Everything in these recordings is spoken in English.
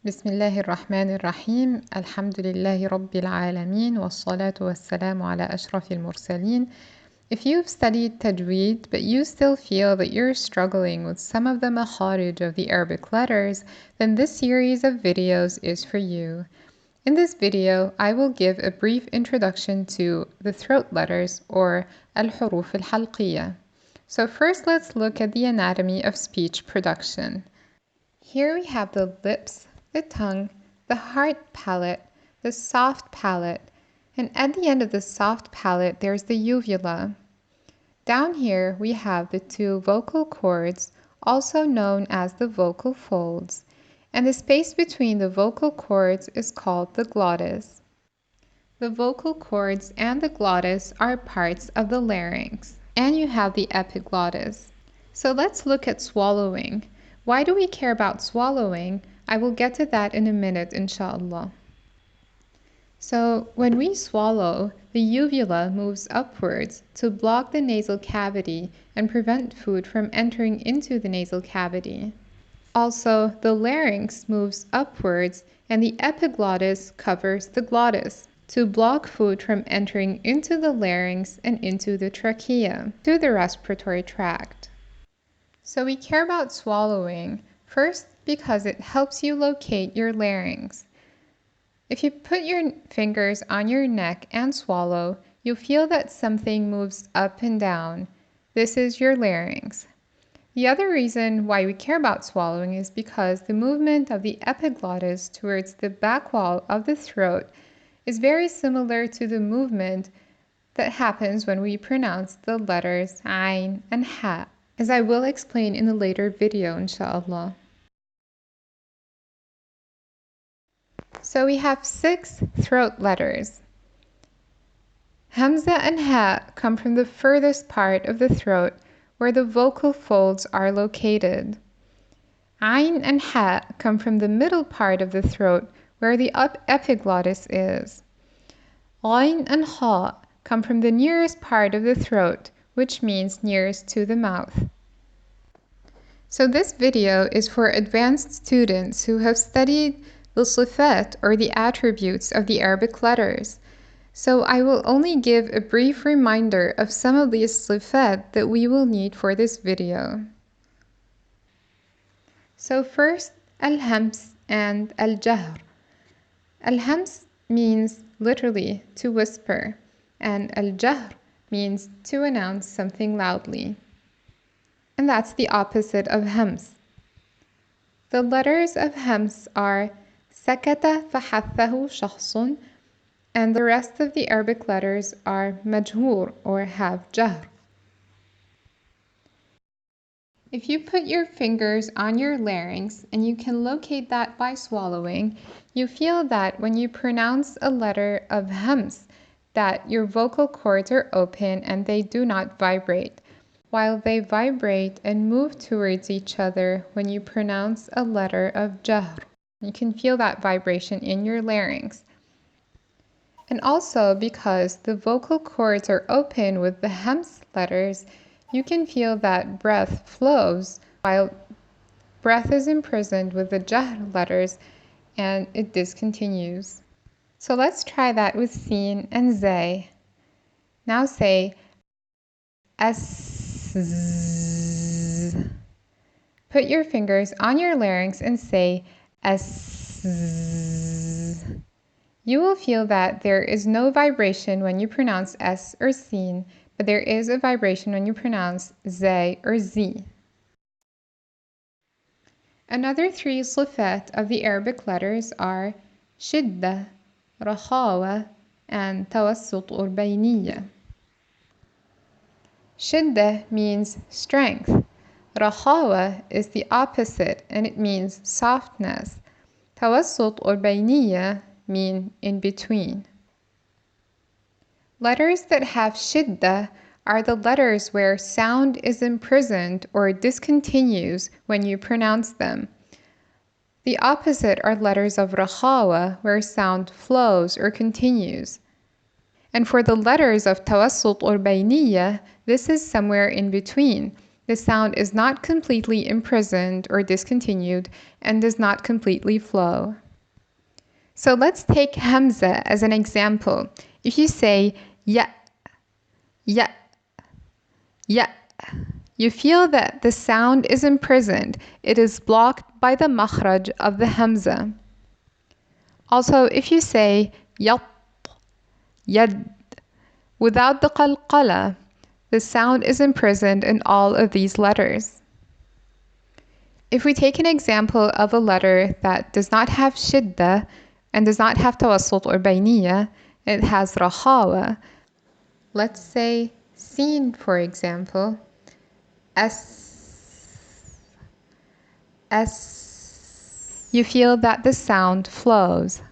بسم الله الرحمن الرحيم الحمد لله رب العالمين والصلاة والسلام على أشرف المرسلين. If you've studied Tajweed but you still feel that you're struggling with some of the Makharij of the Arabic letters, then this series of videos is for you. In this video, I will give a brief introduction to the throat letters or al-huruf al-halqiyya. So first let's look at the anatomy of speech production. Here we have the lips, the tongue, the hard palate, the soft palate, and at the end of the soft palate there's the uvula. Down here we have the two vocal cords, also known as the vocal folds, and the space between the vocal cords is called the glottis. The vocal cords and the glottis are parts of the larynx, and you have the epiglottis. So let's look at swallowing. Why do we care about swallowing? I will get to that in a minute, inshallah. So when we swallow, the uvula moves upwards to block the nasal cavity and prevent food from entering into the nasal cavity. Also, the larynx moves upwards and the epiglottis covers the glottis to block food from entering into the larynx and into the trachea, to the respiratory tract. So we care about swallowing, first because it helps you locate your larynx. If you put your fingers on your neck and swallow, you'll feel that something moves up and down. This is your larynx. The other reason why we care about swallowing is because the movement of the epiglottis towards the back wall of the throat is very similar to the movement that happens when we pronounce the letters Ain and Ha, as I will explain in a later video, inshallah. So we have 6 throat letters. Hamza and Ha come from the furthest part of the throat where the vocal folds are located. Ain and Ha come from the middle part of the throat where the epiglottis is. Ain and Ha come from the nearest part of the throat, which means nearest to the mouth. So this video is for advanced students who have studied the sifat, or the attributes of the Arabic letters. So I will only give a brief reminder of some of these sifat that we will need for this video. So first, al-hams and al-jahr. Al-hams means literally to whisper, and al-jahr means to announce something loudly. And that's the opposite of hams. The letters of hams are sakata fahathahu shakhsun, and the rest of the Arabic letters are majhur, or have jahr. If you put your fingers on your larynx, and you can locate that by swallowing, you feel that when you pronounce a letter of hams, that your vocal cords are open and they do not vibrate, while they vibrate and move towards each other when you pronounce a letter of jahr. You can feel that vibration in your larynx. And also because the vocal cords are open with the hams letters, you can feel that breath flows while breath is imprisoned with the jahr letters and it discontinues. So let's try that with sin and zay. Now say as. Put your fingers on your larynx and say as. You will feel that there is no vibration when you pronounce S or sin, but there is a vibration when you pronounce zay or z. Another 3 sifat of the Arabic letters are shidda, rakhawa, and tawassut or bayniyya. Shidda means strength. Rakhawa is the opposite and it means softness. Tawassut or bayniyya mean in between. Letters that have shidda are the letters where sound is imprisoned or discontinues when you pronounce them. The opposite are letters of rakhawa, where sound flows or continues. And for the letters of tawassut or bayniyya, this is somewhere in between. The sound is not completely imprisoned or discontinued and does not completely flow. So let's take Hamza as an example. If you say ya, ya, ya, you feel that the sound is imprisoned. It is blocked by the makharij of the Hamza. Also, if you say yat, yad, without the qalqala, the sound is imprisoned in all of these letters. If we take an example of a letter that does not have shidda and does not have tawassut or bayniya, it has rakhawa. Let's say sin, for example. S. You feel that the sound flows.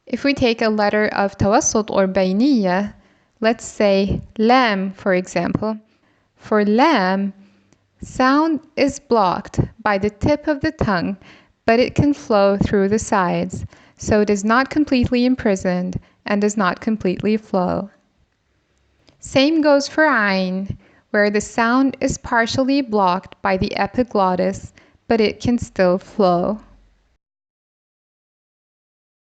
If we take a letter of tawassut or bayniya, let's say lam, for example. For lam, sound is blocked by the tip of the tongue, but it can flow through the sides, so it is not completely imprisoned and does not completely flow. Same goes for ayn, where the sound is partially blocked by the epiglottis, but it can still flow.